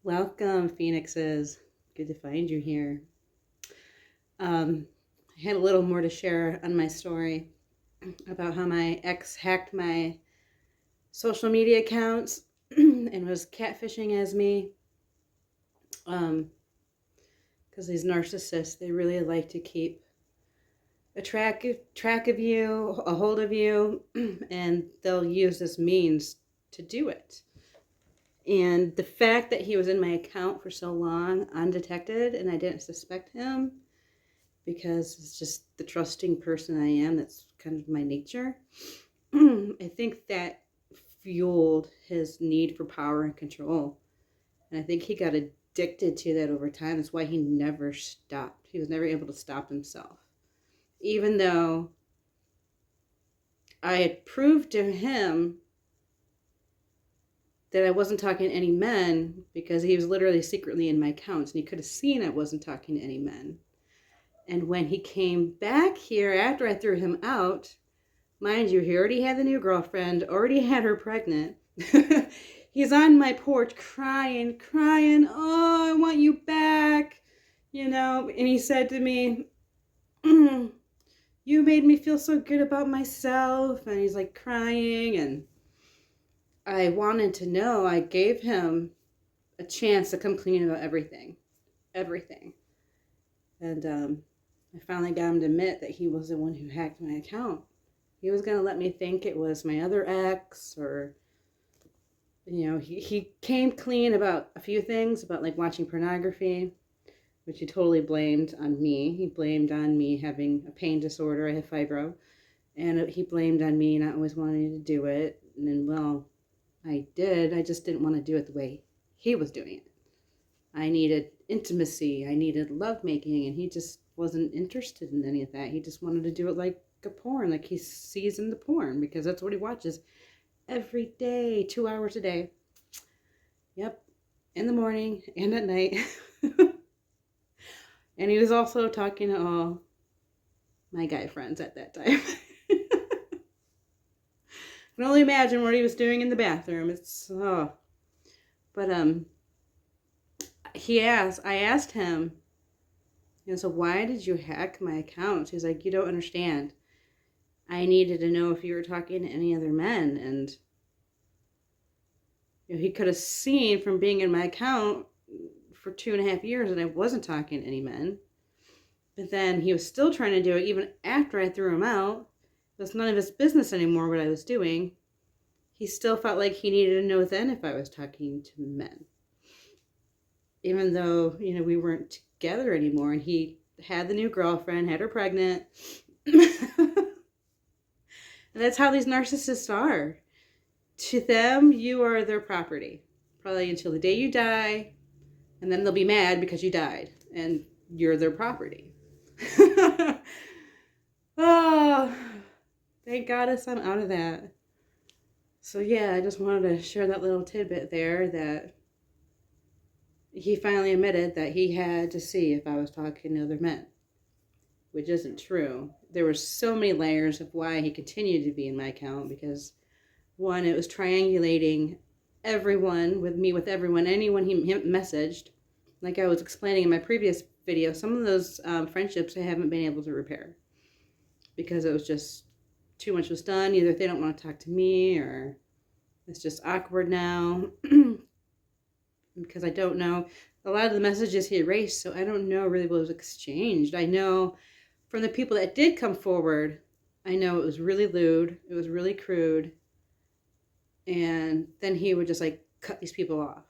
Welcome, Phoenixes. Good to find you here. I had a little more to share on my story about how my ex hacked my social media accounts and was catfishing as me. Because these narcissists, they really like to keep a track of you, a hold of you, and they'll use this means to do it. And the fact that he was in my account for so long undetected and I didn't suspect him because it's just the trusting person I am, that's kind of my nature. I think that fueled his need for power and control. And I think he got addicted to that over time. That's why he never stopped. He was never able to stop himself. Even though I had proved to him that I wasn't talking to any men because he was literally secretly in my accounts and he could have seen I wasn't talking to any men. And when he came back here after I threw him out, mind you, he already had the new girlfriend, already had her pregnant. He's on my porch crying, oh, I want you back, and he said to me, you made me feel so good about myself, and he's like crying, and I wanted to know. I gave him a chance to come clean about everything. And I finally got him to admit that he was the one who hacked my account. He was going to let me think it was my other ex, or, he came clean about a few things, about like watching pornography, which he totally blamed on me. He blamed on me having a pain disorder. I have fibro. And he blamed on me not always wanting to do it. And then, well, I did. I just didn't want to do it the way he was doing it. I needed intimacy. I needed lovemaking. And he just wasn't interested in any of that. He just wanted to do it like a porn, like he sees in the porn, because that's what he watches every day, 2 hours a day. Yep. In the morning and at night. And he was also talking to all my guy friends at that time. I can only imagine what he was doing in the bathroom. But I asked him, so why did you hack my account? He's like, you don't understand. I needed to know if you were talking to any other men. And he could have seen from being in my account for 2.5 years that I wasn't talking to any men. But then he was still trying to do it even after I threw him out. It was none of his business anymore what I was doing. He still felt like he needed to know then if I was talking to men. Even though, we weren't together anymore, and he had the new girlfriend, had her pregnant. And that's how these narcissists are. To them, you are their property. Probably until the day you die, and then they'll be mad because you died, and you're their property. Oh, thank goddess I'm out of that. So yeah, I just wanted to share that little tidbit there, that he finally admitted that he had to see if I was talking to other men, which isn't true. There were so many layers of why he continued to be in my account, because one, it was triangulating everyone with everyone, anyone he messaged. Like I was explaining in my previous video, some of those friendships I haven't been able to repair because it was just too much was done. Either they don't want to talk to me, or it's just awkward now. Because I don't know. A lot of the messages he erased, so I don't know really what was exchanged. I know from the people that did come forward, I know it was really lewd, it was really crude, and then he would just like cut these people off.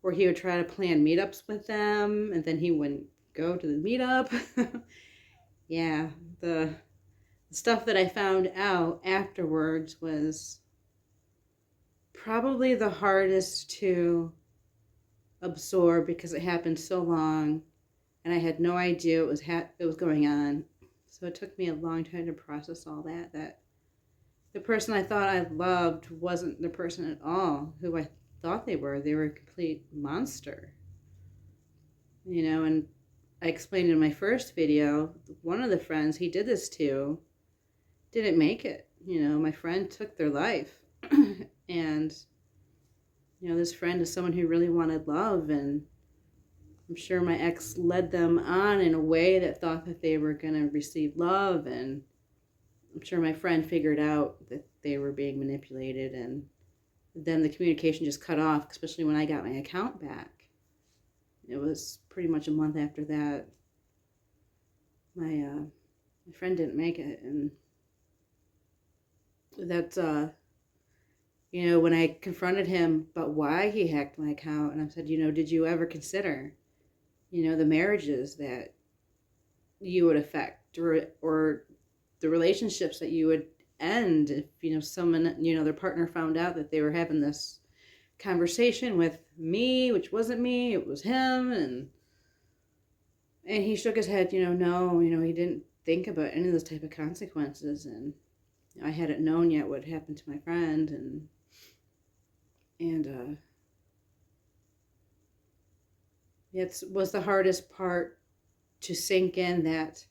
Or he would try to plan meetups with them, and then he wouldn't go to the meetup. Yeah, the stuff that I found out afterwards was probably the hardest to absorb, because it happened so long and I had no idea it was going on. So it took me a long time to process all that the person I thought I loved wasn't the person at all who I thought they were. They were a complete monster. And I explained in my first video, one of the friends he did this to didn't make it. My friend took their life. And this friend is someone who really wanted love, and I'm sure my ex led them on in a way that thought that they were going to receive love, and I'm sure my friend figured out that they were being manipulated, and then the communication just cut off, especially when I got my account back. It was pretty much a month after that. My friend didn't make it, and that's when I confronted him about why he hacked my account, and I said, did you ever consider, the marriages that you would affect, or the relationships that you would end if, someone, their partner found out that they were having this conversation with me, which wasn't me, it was him, and he shook his head, no, he didn't think about any of those type of consequences, and I hadn't known yet what happened to my friend, and it was the hardest part to sink in that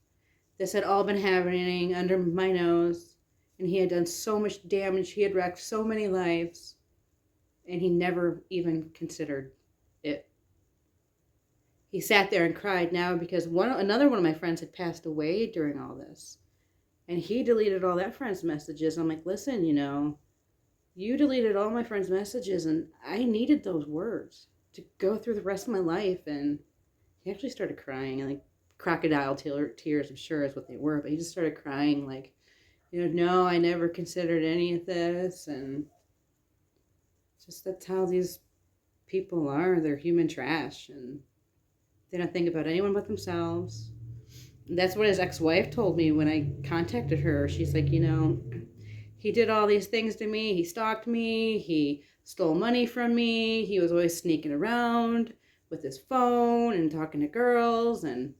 this had all been happening under my nose, and he had done so much damage, he had wrecked so many lives, and he never even considered it. He sat there and cried now because another one of my friends had passed away during all this, and he deleted all that friend's messages. I'm like, listen, you deleted all my friend's messages, and I needed those words to go through the rest of my life. And he actually started crying, and like crocodile tears, I'm sure is what they were, but he just started crying like, no, I never considered any of this. And just that's how these people are. They're human trash, and they don't think about anyone but themselves. And that's what his ex-wife told me when I contacted her. She's like, he did all these things to me. He stalked me. He stole money from me. He was always sneaking around with his phone and talking to girls. And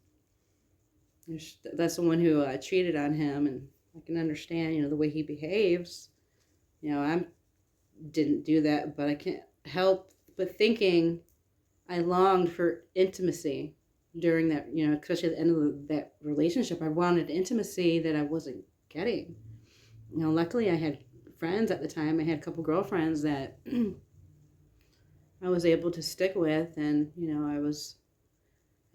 that's the one who cheated on him. And I can understand, the way he behaves. I didn't do that, but I can't help but thinking I longed for intimacy during that, especially at the end of that relationship. I wanted intimacy that I wasn't getting. Luckily I had friends at the time. I had a couple girlfriends that I was able to stick with, and,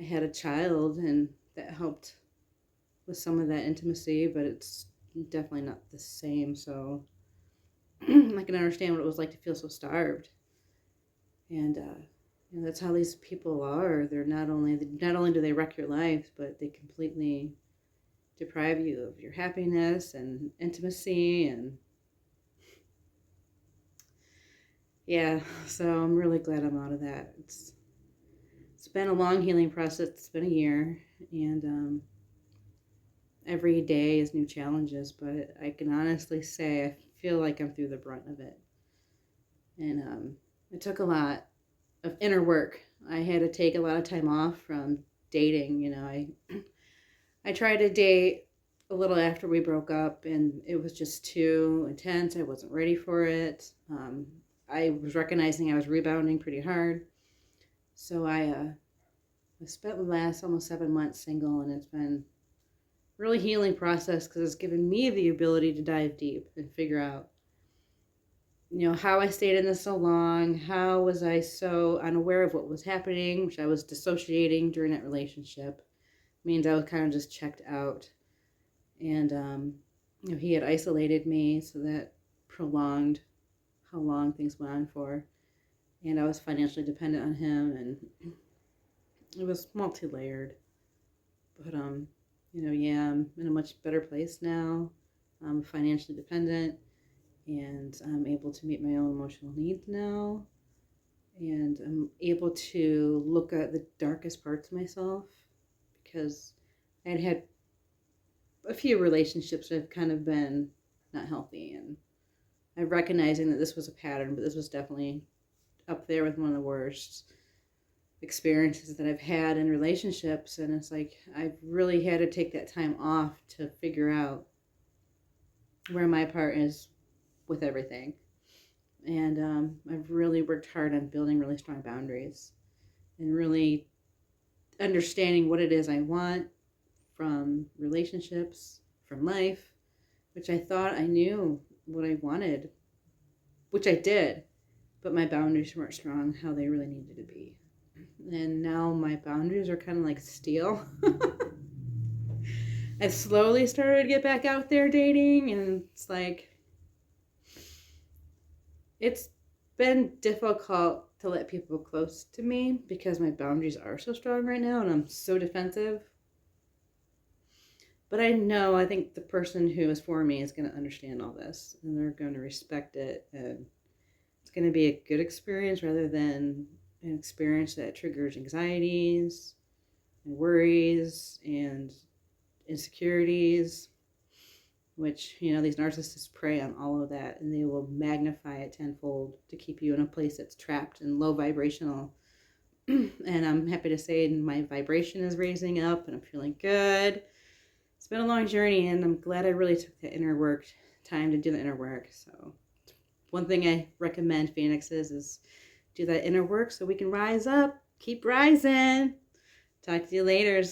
I had a child, and that helped with some of that intimacy, but it's definitely not the same. So I can understand what it was like to feel so starved. And, that's how these people are. They're not only do they wreck your life, but they completely deprive you of your happiness and intimacy. And yeah, so I'm really glad I'm out of that. It's been a long healing process. It's been a year, and every day is new challenges, but I can honestly say I feel like I'm through the brunt of it. And it took a lot of inner work. I had to take a lot of time off from dating. I tried to date a little after we broke up, and it was just too intense. I wasn't ready for it. I was recognizing I was rebounding pretty hard. So I spent the last almost 7 months single, and it's been a really healing process because it's given me the ability to dive deep and figure out how I stayed in this so long. How was I so unaware of what was happening, which I was dissociating during that relationship. Means I was kind of just checked out. And, he had isolated me, so that prolonged how long things went on for. And I was financially dependent on him, and it was multi-layered. But, yeah, I'm in a much better place now. I'm financially dependent, and I'm able to meet my own emotional needs now. And I'm able to look at the darkest parts of myself, because I had a few relationships that have kind of been not healthy, and I'm recognizing that this was a pattern, but this was definitely up there with one of the worst experiences that I've had in relationships. And it's like I've really had to take that time off to figure out where my part is with everything. And I've really worked hard on building really strong boundaries and really understanding what it is I want from relationships, from life, which I thought I knew what I wanted, which I did. but my boundaries weren't strong how they really needed to be. And now my boundaries are kind of like steel. I slowly started to get back out there dating, and it's like, it's been difficult to let people close to me because my boundaries are so strong right now and I'm so defensive. But I think the person who is for me is going to understand all this and they're going to respect it, and it's going to be a good experience rather than an experience that triggers anxieties and worries and insecurities, which, these narcissists prey on all of that, and they will magnify it tenfold to keep you in a place that's trapped and low vibrational. And I'm happy to say my vibration is raising up and I'm feeling good. It's been a long journey, and I'm glad I really took the inner work time to do the inner work. So one thing I recommend Phoenixes is do that inner work so we can rise up, keep rising. Talk to you later.